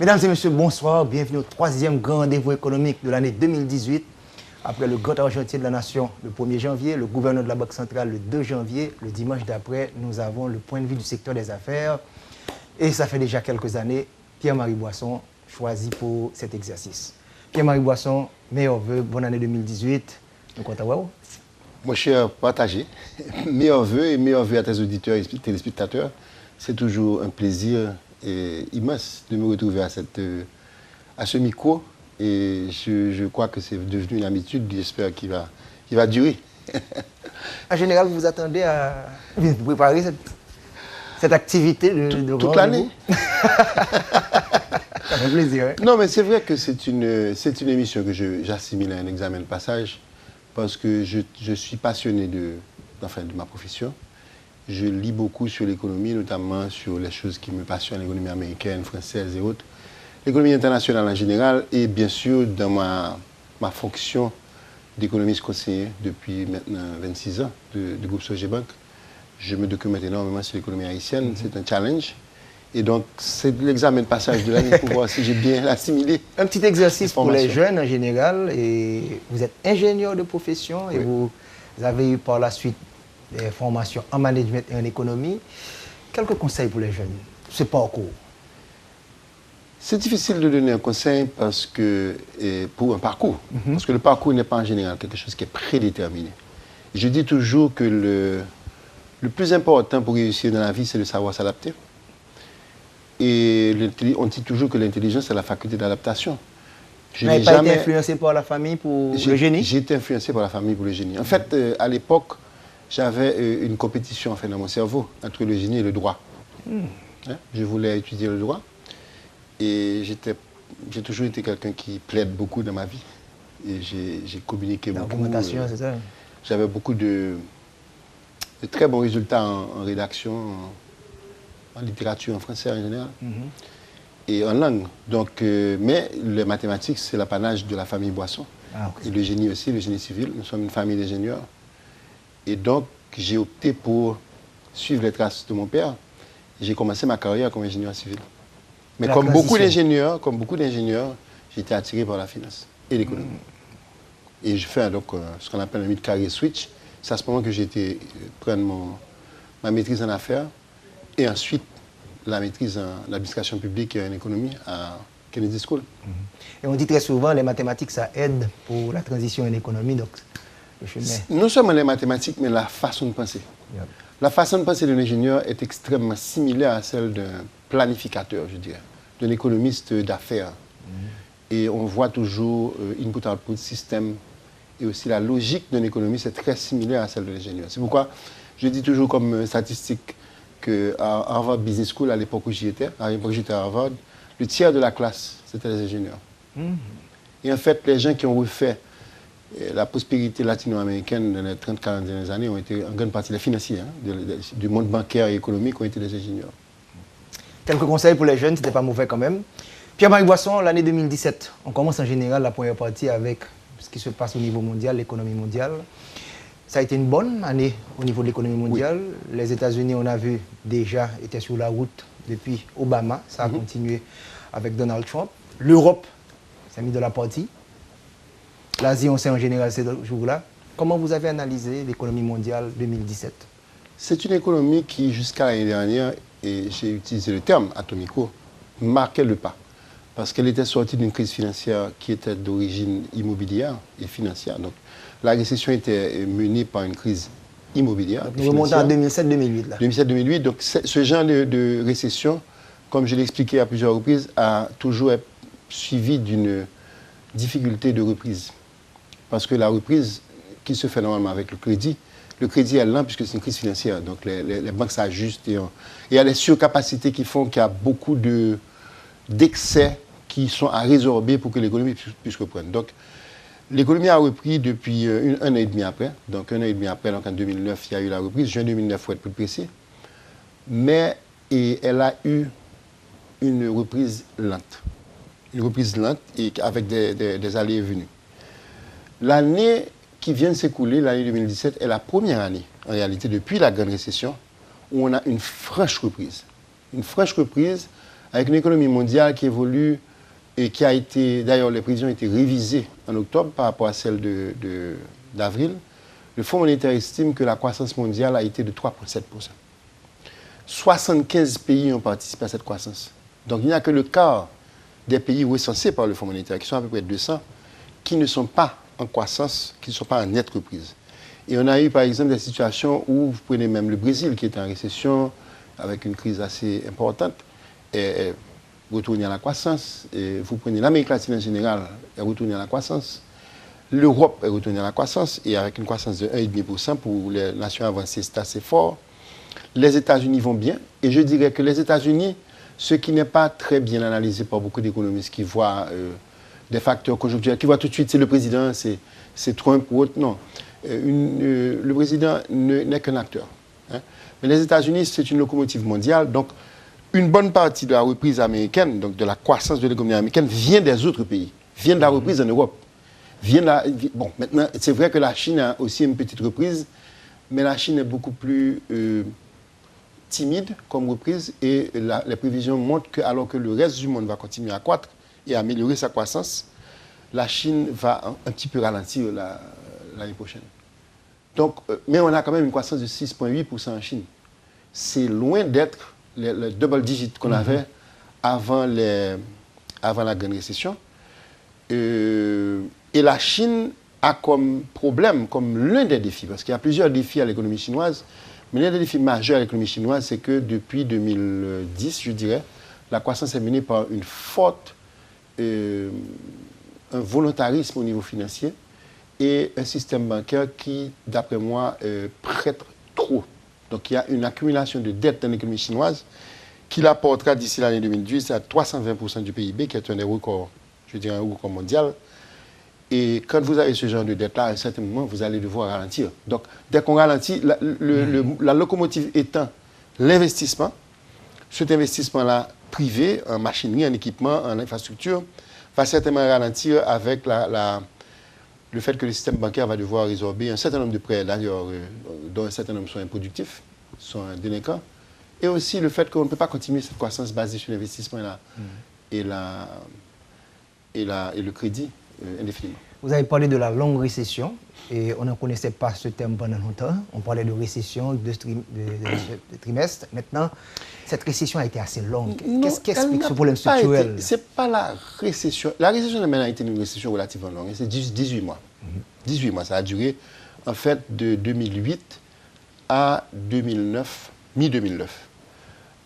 Mesdames et messieurs, bonsoir. Bienvenue au troisième grand rendez-vous économique de l'année 2018. Après le grand argentier de la nation le 1er janvier, le gouverneur de la Banque centrale le 2 janvier, le dimanche d'après, nous avons le point de vue du secteur des affaires. Et ça fait déjà quelques années, Pierre-Marie Boisson choisit pour cet exercice. Pierre-Marie Boisson, meilleurs vœux, bonne année 2018. Nous comptons voir. Mon cher partagé, meilleurs vœux à tes auditeurs et téléspectateurs. C'est toujours un plaisir immense de me retrouver à ce micro. Et je crois que c'est devenu une habitude, j'espère qu'il va durer. En général, vous vous attendez à préparer cette activité de toute l'année. Ça fait plaisir. Hein? Non, mais c'est vrai que c'est une émission que j'assimile à un examen de passage parce que je suis passionné de ma profession. Je lis beaucoup sur l'économie, notamment sur les choses qui me passionnent, l'économie américaine, française et autres. L'économie internationale en général et bien sûr dans ma fonction d'économiste conseiller depuis maintenant 26 ans du groupe Sogebank. Je me documente énormément sur l'économie haïtienne, c'est un challenge. Et donc c'est l'examen de passage de l'année pour voir si j'ai bien assimilé. Un petit exercice pour les jeunes en général. Et vous êtes ingénieur de profession et vous avez eu par la suite des formations en management et en économie. Quelques conseils pour les jeunes, ce parcours? C'est difficile de donner un conseil pour un parcours. Parce que le parcours n'est pas en général quelque chose qui est prédéterminé. Je dis toujours que le plus important pour réussir dans la vie, c'est de savoir s'adapter. Et on dit toujours que l'intelligence, c'est la faculté d'adaptation. Vous n'avez pas été influencé par la famille pour le génie? J'ai été influencé par la famille pour le génie. En fait, à l'époque, j'avais une compétition dans mon cerveau entre le génie et le droit. Je voulais étudier le droit. Et j'ai toujours été quelqu'un qui plaide beaucoup dans ma vie. Et j'ai communiqué beaucoup. L'argumentation, c'est ça? J'avais beaucoup de très bons résultats en rédaction, en littérature, en français en général, et en langue. Donc, mais les mathématiques, c'est l'apanage de la famille Boisson. Et le génie aussi, le génie civil. Nous sommes une famille d'ingénieurs. Et donc, j'ai opté pour suivre les traces de mon père. J'ai commencé ma carrière comme ingénieur civil. Mais comme beaucoup d'ingénieurs, j'ai été attiré par la finance et l'économie. Et je fais donc ce qu'on appelle un mid-career switch. C'est à ce moment que j'ai été prendre ma maîtrise en affaires et ensuite la maîtrise en administration publique et en économie à Kennedy School. Et on dit très souvent les mathématiques, ça aide pour la transition en économie. Donc, non seulement les mathématiques, mais la façon de penser. La façon de penser d'un ingénieur est extrêmement similaire à celle d'un planificateur, je dirais, d'un économiste d'affaires. Et on voit toujours input-output système et aussi la logique d'un économiste est très similaire à celle de l'ingénieur. C'est pourquoi je dis toujours comme statistique qu'à Harvard Business School, à l'époque où j'étais à Harvard, le tiers de la classe, c'était les ingénieurs. Et en fait, les gens qui ont refait la prospérité latino-américaine dans les 30-40 dernières années ont été en grande partie les financiers, du monde bancaire et économique ont été des ingénieurs. Quelques conseils pour les jeunes, c'était pas mauvais quand même. Pierre-Marie Boisson, l'année 2017, on commence en général la première partie avec ce qui se passe au niveau mondial, l'économie mondiale. Ça a été une bonne année au niveau de l'économie mondiale. Les États-Unis, on a vu déjà, étaient sur la route depuis Obama. Ça a continué avec Donald Trump. L'Europe s'est mise de la partie. L'Asie, on sait en général ces jours-là. Comment vous avez analysé l'économie mondiale 2017? C'est une économie qui, jusqu'à l'année dernière, et j'ai utilisé le terme atomico, marquait le pas. Parce qu'elle était sortie d'une crise financière qui était d'origine immobilière et financière. Donc, la récession était menée par une crise immobilière. Nous remontons à 2007-2008. 2007-2008. Donc, ce genre de récession, comme je l'ai expliqué à plusieurs reprises, a toujours été suivi d'une difficulté de reprise. Parce que la reprise qui se fait normalement avec le crédit est lent puisque c'est une crise financière. Donc les banques s'ajustent et il y a des surcapacités qui font qu'il y a beaucoup d'excès qui sont à résorber pour que l'économie puisse reprendre. Donc l'économie a repris depuis un an et demi après. Donc un an et demi après, donc en 2009, il y a eu la reprise, juin 2009 pour être plus précis. Mais elle a eu une reprise lente. Une reprise lente et avec des allées et venues. L'année qui vient de s'écouler, l'année 2017, est la première année, en réalité, depuis la grande récession, où on a une franche reprise. Une franche reprise avec une économie mondiale qui évolue et qui a été, d'ailleurs, les prévisions ont été révisées en octobre par rapport à celles d'avril. Le Fonds monétaire estime que la croissance mondiale a été de 3,7%. 75 pays ont participé à cette croissance. Donc il n'y a que le quart des pays recensés par le Fonds monétaire, qui sont à peu près 200, qui ne sont pas en croissance, qui ne sont pas en nette reprise. Et on a eu par exemple des situations où vous prenez même le Brésil qui est en récession, avec une crise assez importante, et retourner à la croissance. Et vous prenez l'Amérique latine en général, est retournée à la croissance. L'Europe est retournée à la croissance, et avec une croissance de 1,5% pour les nations avancées, c'est assez fort. Les États-Unis vont bien, et je dirais que les États-Unis, ce qui n'est pas très bien analysé par beaucoup d'économistes qui voient des facteurs conjoncturels, qui voient tout de suite c'est le président, c'est Trump ou autre, non. Le président n'est qu'un acteur. Hein. Mais les États-Unis, c'est une locomotive mondiale, donc une bonne partie de la reprise américaine, donc de la croissance de l'économie américaine, vient des autres pays, vient de la reprise en Europe. Bon, maintenant, c'est vrai que la Chine a aussi une petite reprise, mais la Chine est beaucoup plus timide comme reprise et les prévisions montrent que, alors que le reste du monde va continuer à croître et à améliorer sa croissance, la Chine va un petit peu ralentir l'année prochaine. Donc, mais on a quand même une croissance de 6,8% en Chine. C'est loin d'être le double digit qu'on avait avant la grande récession. Et la Chine a comme problème, comme l'un des défis, parce qu'il y a plusieurs défis à l'économie chinoise, mais l'un des défis majeurs à l'économie chinoise, c'est que depuis 2010, je dirais, la croissance est menée par une forte, un volontarisme au niveau financier et un système bancaire qui, d'après moi, prête trop. Donc il y a une accumulation de dettes dans l'économie chinoise qui la portera d'ici l'année 2010 à 320% du PIB, qui est un des records, je dirais un record mondial. Et quand vous avez ce genre de dette-là, à un certain moment, vous allez devoir ralentir. Donc, dès qu'on ralentit, la locomotive étant l'investissement, cet investissement-là, privé, en machinerie, en équipement, en infrastructure, va certainement ralentir avec le fait que le système bancaire va devoir résorber un certain nombre de prêts, d'ailleurs, dont un certain nombre sont improductifs, sont délinquants, et aussi le fait qu'on ne peut pas continuer cette croissance basée sur l'investissement et le crédit. Indéfiniment. Vous avez parlé de la longue récession et on ne connaissait pas ce terme pendant longtemps. On parlait de récession, de trimestre. Maintenant, cette récession a été assez longue. Qu'est-ce qui explique ce problème structurel? Ce n'est pas la récession. La récession a été une récession relativement longue. C'est 18 mois. 18 mois, ça a duré en fait de 2008 à 2009, mi-2009.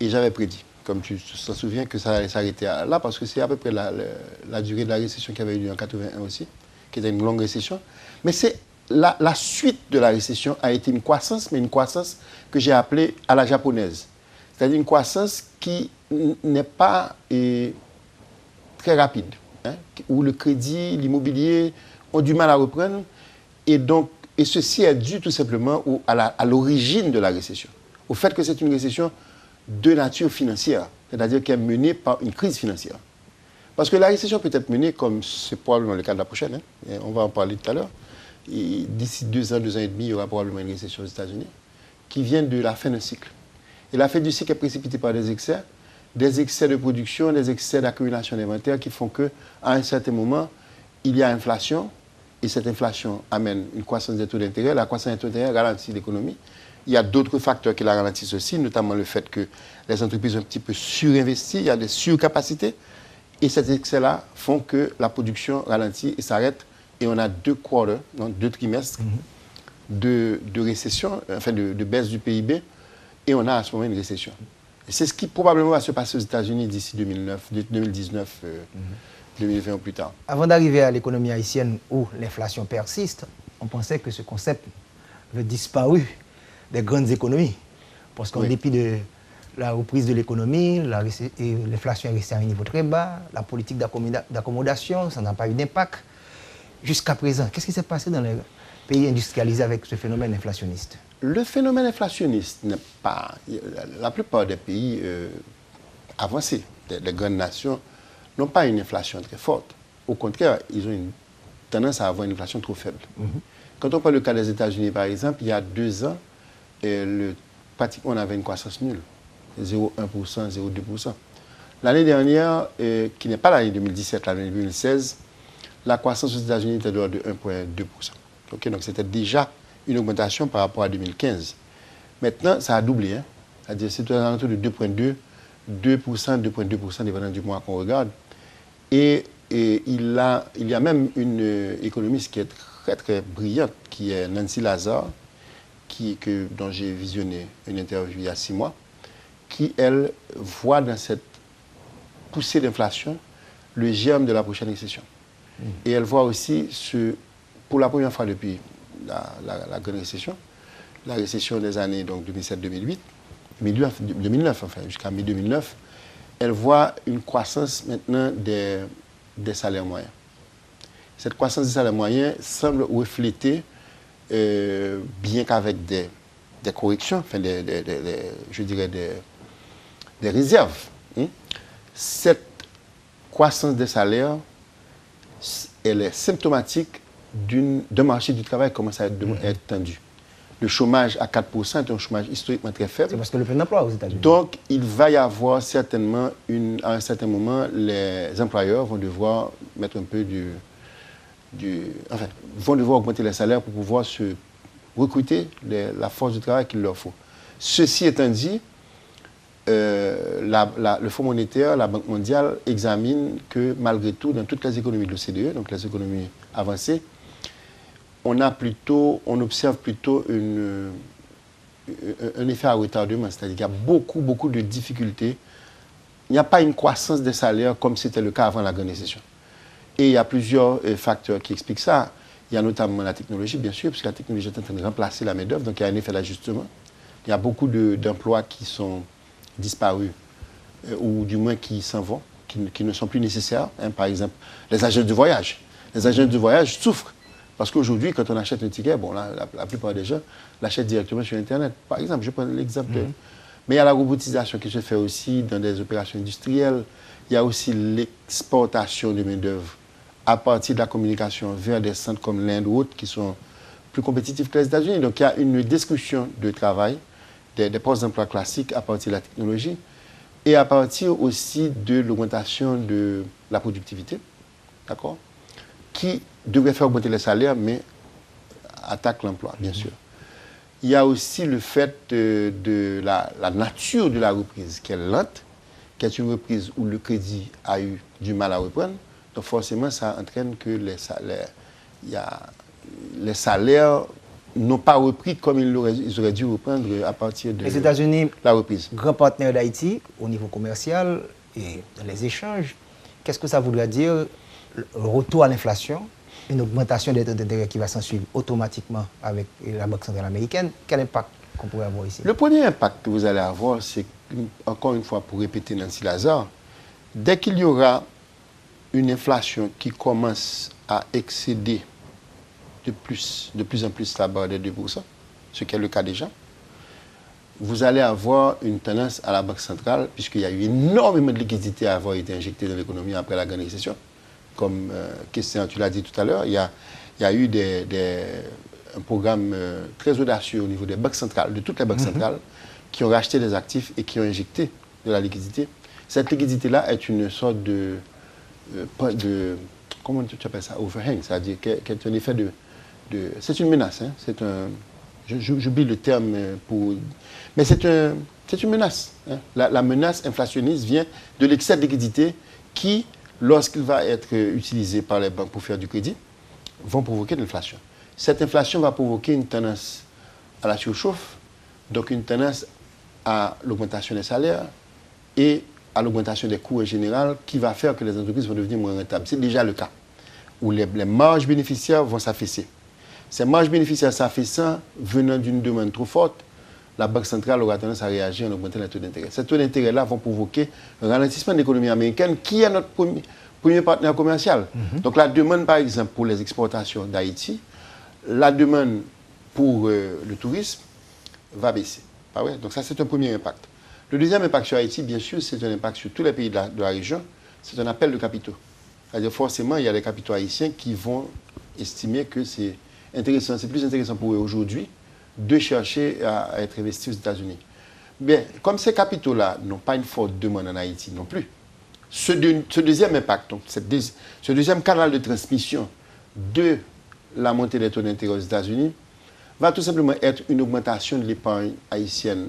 Et j'avais prédit, comme tu t'en souviens, que ça allait s'arrêter là, parce que c'est à peu près la durée de la récession qui avait eu lieu en 81 aussi, qui était une longue récession. Mais c'est la suite de la récession a été une croissance, mais une croissance que j'ai appelée à la japonaise. C'est-à-dire une croissance qui n'est pas très rapide, hein, où le crédit, l'immobilier ont du mal à reprendre. Et ceci est dû tout simplement à l'origine de la récession, au fait que c'est une récession de nature financière, c'est-à-dire qu'elle est menée par une crise financière. Parce que la récession peut être menée, comme c'est probablement le cas de la prochaine, hein, on va en parler tout à l'heure, d'ici 2 ans et demi, il y aura probablement une récession aux États-Unis, qui vient de la fin d'un cycle. Et la fin du cycle est précipitée par des excès de production, des excès d'accumulation d'inventaire qui font qu'à un certain moment, il y a inflation, et cette inflation amène une croissance des taux d'intérêt. La croissance des taux d'intérêt ralentit l'économie. Il y a d'autres facteurs qui la ralentissent aussi, notamment le fait que les entreprises ont un petit peu surinvesti, il y a des surcapacités. Et ces excès-là font que la production ralentit et s'arrête. Et on a 2 trimestres de récession, enfin de baisse du PIB. Et on a à ce moment une récession. Et c'est ce qui probablement va se passer aux États-Unis d'ici 2019, 2020 ou plus tard. Avant d'arriver à l'économie haïtienne où l'inflation persiste, on pensait que ce concept avait disparu des grandes économies. Parce qu'en dépit de la reprise de l'économie, l'inflation est restée à un niveau très bas, la politique d'accommodation, ça n'a pas eu d'impact. Jusqu'à présent, qu'est-ce qui s'est passé dans les pays industrialisés avec ce phénomène inflationniste? Le phénomène inflationniste n'est pas... La plupart des pays avancés, des grandes nations, n'ont pas une inflation très forte. Au contraire, ils ont une tendance à avoir une inflation trop faible. Quand on prend le cas des États-Unis, par exemple, il y a 2 ans, pratiquement on avait une croissance nulle, 0,1%, 0,2%. L'année dernière, qui n'est pas l'année 2017, l'année 2016, la croissance aux États-Unis était de l'ordre de 1,2%. Okay, donc c'était déjà une augmentation par rapport à 2015. Maintenant, ça a doublé. Hein. C'est-à-dire c'est un alentour de 2,2%, 2,2%, dépendant du mois qu'on regarde. Et il y a même une économiste qui est très, très brillante, qui est Nancy Lazare, dont j'ai visionné une interview il y a 6 mois, qui, elle, voit dans cette poussée d'inflation le germe de la prochaine récession. Et elle voit aussi, pour la première fois depuis la grande récession, la récession des années 2007-2008, 2009 enfin, jusqu'à mi-2009, elle voit une croissance maintenant des salaires moyens. Cette croissance des salaires moyens semble refléter, bien qu'avec des corrections, enfin je dirais des réserves, hein, cette croissance des salaires, elle est symptomatique d'un marché du travail qui commence à être tendu. Le chômage à 4% est un chômage historiquement très faible. C'est parce que le plein emploi aux États-Unis. Donc, il va y avoir certainement, à un certain moment, les employeurs vont devoir mettre un peu vont devoir augmenter les salaires pour pouvoir se recruter la force de travail qu'il leur faut. Ceci étant dit, le Fonds monétaire, la Banque mondiale examinent que malgré tout, dans toutes les économies de l'OCDE, donc les économies avancées, on observe plutôt un effet à retardement, c'est-à-dire qu'il y a beaucoup, beaucoup de difficultés. Il n'y a pas une croissance des salaires comme c'était le cas avant la grande récession. Et il y a plusieurs facteurs qui expliquent ça. Il y a notamment la technologie, bien sûr, puisque la technologie est en train de remplacer la main-d'œuvre, donc il y a un effet d'ajustement. Il y a beaucoup d'emplois qui sont disparus, ou du moins qui s'en vont, qui ne sont plus nécessaires. Hein. Par exemple, les agents de voyage. Les agents de voyage souffrent. Parce qu'aujourd'hui, quand on achète un ticket, bon, la plupart des gens l'achètent directement sur Internet. Par exemple, je prends l'exemple. Mais il y a la robotisation qui se fait aussi dans des opérations industrielles. Il y a aussi l'exportation de main-d'œuvre à partir de la communication vers des centres comme l'Inde ou autres qui sont plus compétitifs que les États-Unis. Donc il y a une destruction de travail, des postes d'emploi classiques à partir de la technologie et à partir aussi de l'augmentation de la productivité, d'accord, qui devrait faire augmenter les salaires, mais attaque l'emploi, bien sûr. Il y a aussi le fait de la nature de la reprise, qui est lente, qui est une reprise où le crédit a eu du mal à reprendre. Donc forcément, ça entraîne que les salaires n'ont pas repris comme ils auraient dû reprendre à partir de les États-Unis, la reprise. Grand partenaire d'Haïti au niveau commercial et dans les échanges, qu'est-ce que ça voudrait dire le retour à l'inflation, une augmentation des taux d'intérêt qui va s'en suivre automatiquement avec la Banque centrale américaine? Quel impact qu'on pourrait avoir ici? Le premier impact que vous allez avoir, c'est, encore une fois, pour répéter Nancy Lazare, dès qu'il y aura une inflation qui commence à excéder de plus en plus la barre des 2%, ce qui est le cas déjà, vous allez avoir une tendance à la Banque centrale, puisqu'il y a eu énormément de liquidités à avoir été injectées dans l'économie après la grande récession. Comme Christian, tu l'as dit tout à l'heure, il y a eu un programme très audacieux au niveau des banques centrales, de toutes les banques centrales, qui ont racheté des actifs et qui ont injecté de la liquidité. Cette liquidité-là est une sorte comment tu appelles ça, overhang, c'est-à-dire qu'elle est un effet c'est une menace, hein, j'oublie le terme mais c'est une menace. Hein. La menace inflationniste vient de l'excès de liquidité qui, lorsqu'il va être utilisé par les banques pour faire du crédit, vont provoquer de l'inflation. Cette inflation va provoquer une tendance à la surchauffe, donc une tendance à l'augmentation des salaires et à l'augmentation des coûts en général, qui va faire que les entreprises vont devenir moins rentables. C'est déjà le cas, où les marges bénéficiaires vont s'affaisser. Ces marges bénéficiaires s'affaissant, venant d'une demande trop forte, la Banque centrale aura tendance à réagir en augmentant les taux d'intérêt. Ces taux d'intérêt-là vont provoquer un ralentissement de l'économie américaine, qui est notre premier partenaire commercial. Donc la demande, par exemple, pour les exportations d'Haïti, la demande pour le tourisme va baisser. Ah ouais? Donc ça, c'est un premier impact. Le deuxième impact sur Haïti, bien sûr, c'est un impact sur tous les pays de la région. C'est un appel de capitaux. C'est-à-dire forcément, il y a des capitaux haïtiens qui vont estimer que c'est intéressant, c'est plus intéressant pour eux aujourd'hui de chercher à être investis aux États-Unis. Mais comme ces capitaux-là n'ont pas une forte demande en Haïti non plus, ce deuxième impact, donc ce deuxième canal de transmission de la montée des taux d'intérêt aux États-Unis, va tout simplement être une augmentation de l'épargne haïtienne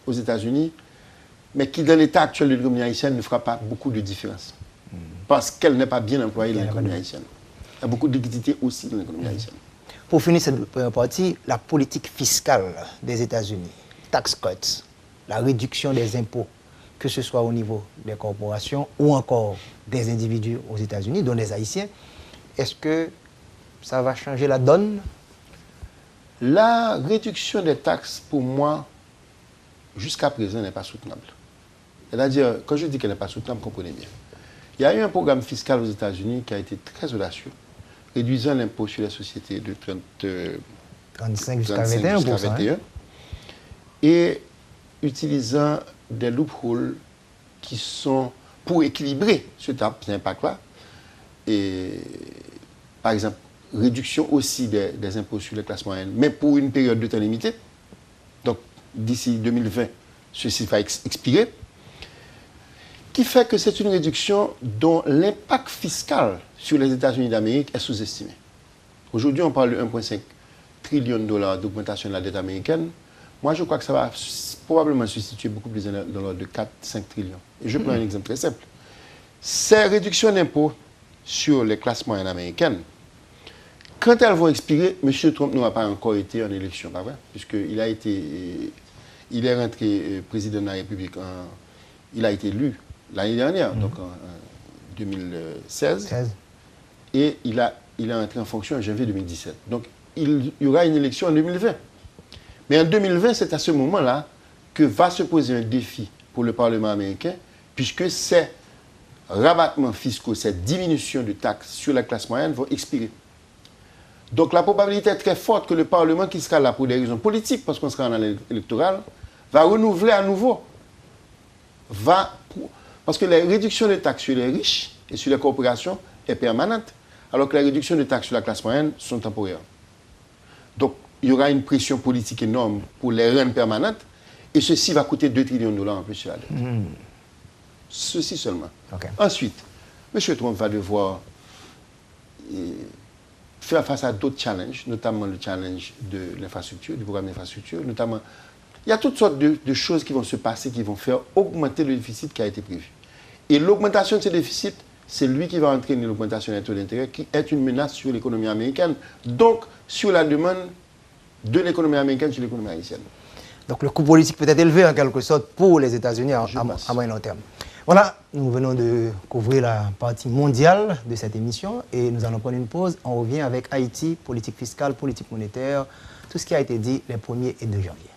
aux États-Unis, mais qui, dans l'état actuel de l'économie haïtienne, ne fera pas beaucoup de différence. Parce qu'elle n'est pas bien employée dans l'économie haïtienne. Il y a beaucoup de liquidités aussi dans l'économie haïtienne. Pour finir cette première partie, la politique fiscale des États-Unis, tax cuts, la réduction des impôts, que ce soit au niveau des corporations ou encore des individus aux États-Unis, dont les Haïtiens, est-ce que ça va changer la donne? La réduction des taxes, pour moi, jusqu'à présent, n'est pas soutenable. C'est-à-dire, quand je dis qu'elle n'est pas soutenable, comprenez bien. Il y a eu un programme fiscal aux États-Unis qui a été très audacieux, réduisant l'impôt sur les sociétés de 35 jusqu'à 21%. Et utilisant des loopholes qui sont pour équilibrer cet impact-là. Et, par exemple, réduction aussi des impôts sur les classes moyennes, mais pour une période de temps limitée. Donc, d'ici 2020, ceci va expirer. Qui fait que c'est une réduction dont l'impact fiscal sur les États-Unis d'Amérique est sous-estimé. Aujourd'hui, on parle de 1,5 trillion de dollars d'augmentation de la dette américaine. Moi, je crois que ça va probablement se situer beaucoup plus dans l'ordre de 4-5 trillions. Et je prends un exemple très simple. Ces réductions d'impôts sur les classes moyennes américaines, quand elles vont expirer, M. Trump n'aura pas encore été en élection, pas vrai? Puisqu'il il est rentré président de la République, il a été élu l'année dernière, donc en 2016, et il est entré en fonction en janvier 2017. Donc, il y aura une élection en 2020. Mais en 2020, c'est à ce moment-là que va se poser un défi pour le Parlement américain, puisque ces rabattements fiscaux, cette diminution de taxes sur la classe moyenne vont expirer. Donc la probabilité est très forte que le Parlement, qui sera là pour des raisons politiques, parce qu'on sera en année électorale, va renouveler à nouveau. Parce que la réduction de taxes sur les riches et sur les corporations est permanente, alors que la réduction de taxes sur la classe moyenne sont temporaires. Donc, il y aura une pression politique énorme pour les rendre permanentes, et ceci va coûter 2 trillions de dollars en plus sur la dette. Ceci seulement. Okay. Ensuite, M. Trump va devoir faire face à d'autres challenges, notamment le challenge de l'infrastructure, du programme d'infrastructure, notamment. Il y a toutes sortes de choses qui vont se passer, qui vont faire augmenter le déficit qui a été prévu. Et l'augmentation de ce déficit, c'est lui qui va entraîner l'augmentation des taux d'intérêt, qui est une menace sur l'économie américaine, donc sur la demande de l'économie américaine sur l'économie haïtienne. Donc le coût politique peut être élevé en quelque sorte pour les États-Unis à moyen long terme. Voilà, nous venons de couvrir la partie mondiale de cette émission et nous allons prendre une pause. On revient avec Haïti, politique fiscale, politique monétaire, tout ce qui a été dit les 1er et 2 janvier.